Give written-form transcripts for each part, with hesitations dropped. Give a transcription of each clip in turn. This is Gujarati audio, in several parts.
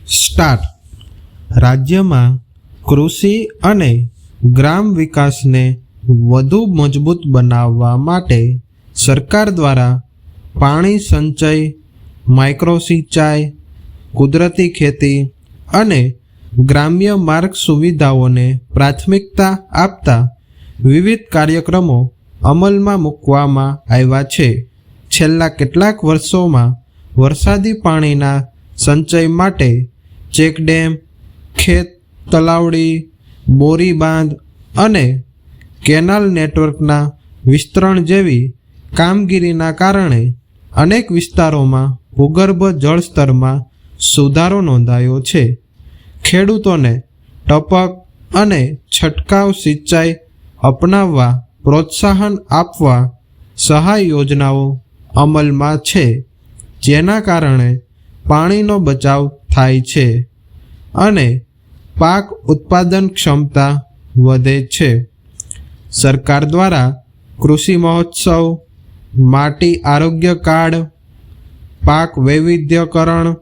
સ્ટાર્ટ. રાજ્યમાં કૃષિ અને ગ્રામ વિકાસને વધુ મજબૂત બનાવવા માટે સરકાર દ્વારા પાણી સંચય, માઇક્રો સિંચાઈ, કુદરતી ખેતી અને ગ્રામ્ય માર્ગ સુવિધાઓને પ્રાથમિકતા આપતા વિવિધ કાર્યક્રમો અમલમાં મૂકવામાં આવ્યા છે. છેલ્લા કેટલાક વર્ષોમાં વરસાદી પાણીના સંચય માટે ચેકડેમ, ખેત તલાવડી, બોરી બાંધ અને કેનાલ નેટવર્કના વિસ્તરણ જેવી કામગીરીના કારણે અનેક વિસ્તારોમાં ભૂગર્ભ જળસ્તરમાં સુધારો નોંધાયો છે. ખેડૂતોને ટપક અને છંટકાવ સિંચાઈ અપનાવવા પ્રોત્સાહન આપવા સહાય યોજનાઓ અમલમાં છે, જેના કારણે પાણીનો બચાવ થાય છે અને પાક ઉત્પાદન ક્ષમતા વધે છે. સરકાર દ્વારા કૃષિ મહોત્સવ, માટી આરોગ્ય કાર્ડ, પાક વૈવિધ્યકરણ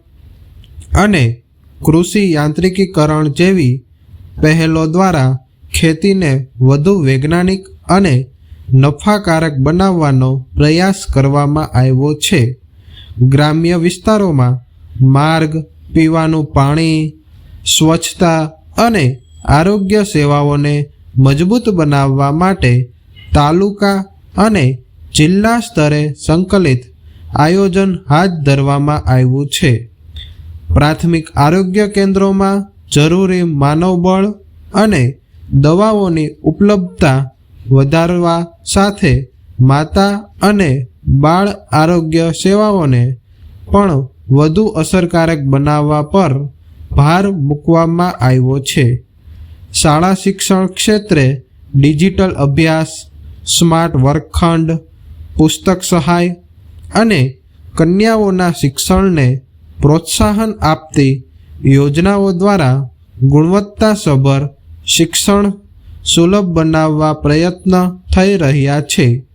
અને કૃષિ યાંત્રિકીકરણ જેવી પહેલો દ્વારા ખેતીને વધુ વૈજ્ઞાનિક અને નફાકારક બનાવવાનો પ્રયાસ કરવામાં આવ્યો છે. ગ્રામ્ય વિસ્તારોમાં માર્ગ, પીવાનું પાણી, સ્વચ્છતા અને આરોગ્ય સેવાઓને મજબૂત બનાવવા માટે તાલુકા અને જિલ્લા સ્તરે સંકલિત આયોજન હાથ ધરવામાં આવ્યું છે. પ્રાથમિક આરોગ્ય કેન્દ્રોમાં જરૂરી માનવબળ અને દવાઓની ઉપલબ્ધતા વધારવા સાથે માતા અને બાળ આરોગ્ય સેવાઓને પણ વધુ અસરકારક બનાવવા પર ભાર મૂકવામાં આવ્યો છે. શાળા શિક્ષણ ક્ષેત્રે ડિજિટલ અભ્યાસ, સ્માર્ટ વર્ગખંડ, પુસ્તક સહાય અને કન્યાઓના શિક્ષણને પ્રોત્સાહન આપતી યોજનાઓ દ્વારા ગુણવત્તાસભર શિક્ષણ સુલભ બનાવવા પ્રયત્ન થઈ રહ્યા છે.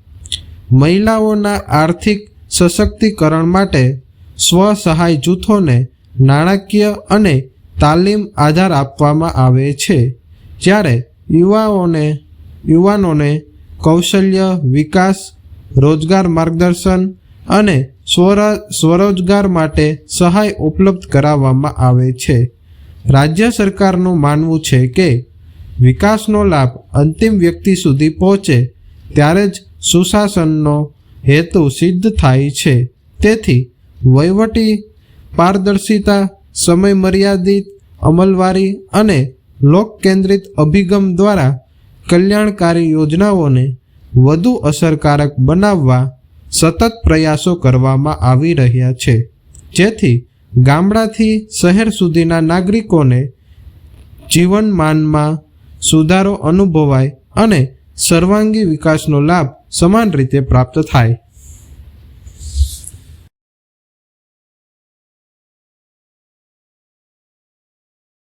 મહિલાઓના આર્થિક સશક્તિકરણ માટે સ્વ-સહાય જૂથોને નાણાકીય અને તાલીમ આધાર આપવામાં આવે છે, જ્યારે યુવાનોને કૌશલ્ય વિકાસ, રોજગાર માર્ગદર્શન અને સ્વરોજગાર માટે સહાય ઉપલબ્ધ કરાવવામાં આવે છે. રાજ્ય સરકારનું માનવું છે કે વિકાસનો લાભ અંતિમ વ્યક્તિ સુધી પહોંચે ત્યારે જ સુશાસનનો હેતુ સિદ્ધ થાય છે. તેથી વહીવટી પારદર્શિતા, સમય મર્યાદિત અમલવારી અને લોક કેન્દ્રિત અભિગમ દ્વારા કલ્યાણકારી યોજનાઓને વધુ અસરકારક બનાવવા સતત પ્રયાસો કરવામાં આવી રહ્યા છે, જેથી ગામડાથી શહેર સુધીના નાગરિકોને જીવનમાનમાં સુધારો અનુભવાય અને સર્વાંગી વિકાસનો લાભ સમાન રીતે પ્રાપ્ત થાય.